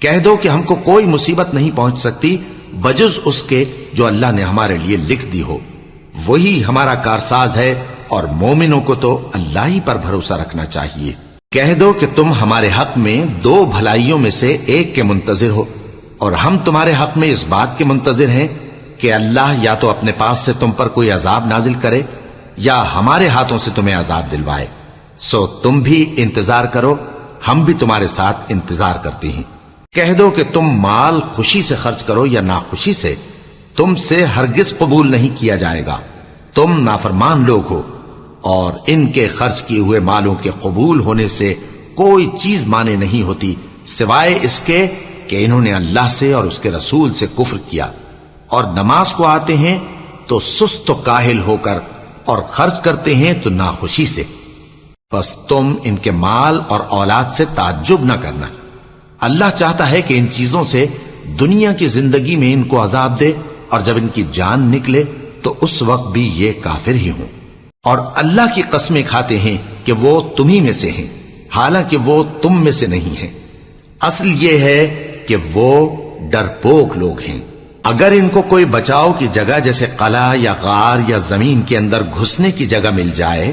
کہہ دو کہ ہم کو کوئی مصیبت نہیں پہنچ سکتی بجز اس کے جو اللہ نے ہمارے لیے لکھ دی ہو، وہی ہمارا کارساز ہے، اور مومنوں کو تو اللہ ہی پر بھروسہ رکھنا چاہیے۔ کہہ دو کہ تم ہمارے حق میں 2 بھلائیوں میں سے ایک کے منتظر ہو، اور ہم تمہارے حق میں اس بات کے منتظر ہیں کہ اللہ یا تو اپنے پاس سے تم پر کوئی عذاب نازل کرے یا ہمارے ہاتھوں سے تمہیں عذاب دلوائے، سو تم بھی انتظار کرو، ہم بھی تمہارے ساتھ انتظار کرتے ہیں۔ کہہ دو کہ تم مال خوشی سے خرچ کرو یا ناخوشی سے، تم سے ہرگز قبول نہیں کیا جائے گا، تم نافرمان لوگ ہو، اور ان کے خرچ کیے ہوئے مالوں کے قبول ہونے سے کوئی چیز مانے نہیں ہوتی سوائے اس کے کہ انہوں نے اللہ سے اور اس کے رسول سے کفر کیا، اور نماز کو آتے ہیں تو سست و کاہل ہو کر، اور خرچ کرتے ہیں تو ناخوشی سے، بس تم ان کے مال اور اولاد سے تعجب نہ کرنا۔ اللہ چاہتا ہے کہ ان چیزوں سے دنیا کی زندگی میں ان کو عذاب دے، اور جب ان کی جان نکلے تو اس وقت بھی یہ کافر ہی ہوں، اور اللہ کی قسمیں کھاتے ہیں کہ وہ تمہیں میں سے ہیں، حالانکہ وہ تم میں سے نہیں ہیں۔ اصل یہ ہے کہ وہ ڈرپوک لوگ ہیں۔ اگر ان کو کوئی بچاؤ کی جگہ جیسے قلعہ یا غار یا زمین کے اندر گھسنے کی جگہ مل جائے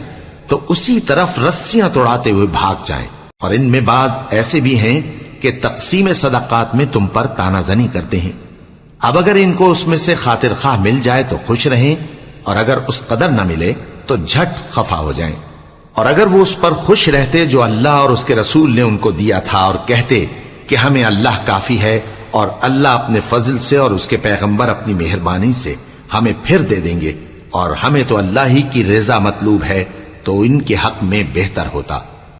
تو اسی طرف رسیاں توڑاتے ہوئے بھاگ جائیں، اور ان میں بعض ایسے بھی ہیں کہ تقسیم صدقات میں تم پر تانا زنی کرتے ہیں۔ اب اگر ان کو اس میں سے خاطر خواہ مل جائے تو خوش رہیں، اور اگر اس قدر نہ ملے تو جھٹ خفا ہو جائیں، اور اگر وہ اس پر خوش رہتے جو اللہ اور اس کے رسول نے ان کو دیا تھا، اور کہتے کہ ہمیں اللہ کافی ہے، اور اللہ اپنے فضل سے اور اس کے پیغمبر اپنی مہربانی سے ہمیں پھر دے دیں گے، اور ہمیں تو اللہ ہی کی رضا مطلوب ہے، تو ان کے حق میں بہتر ہوتا۔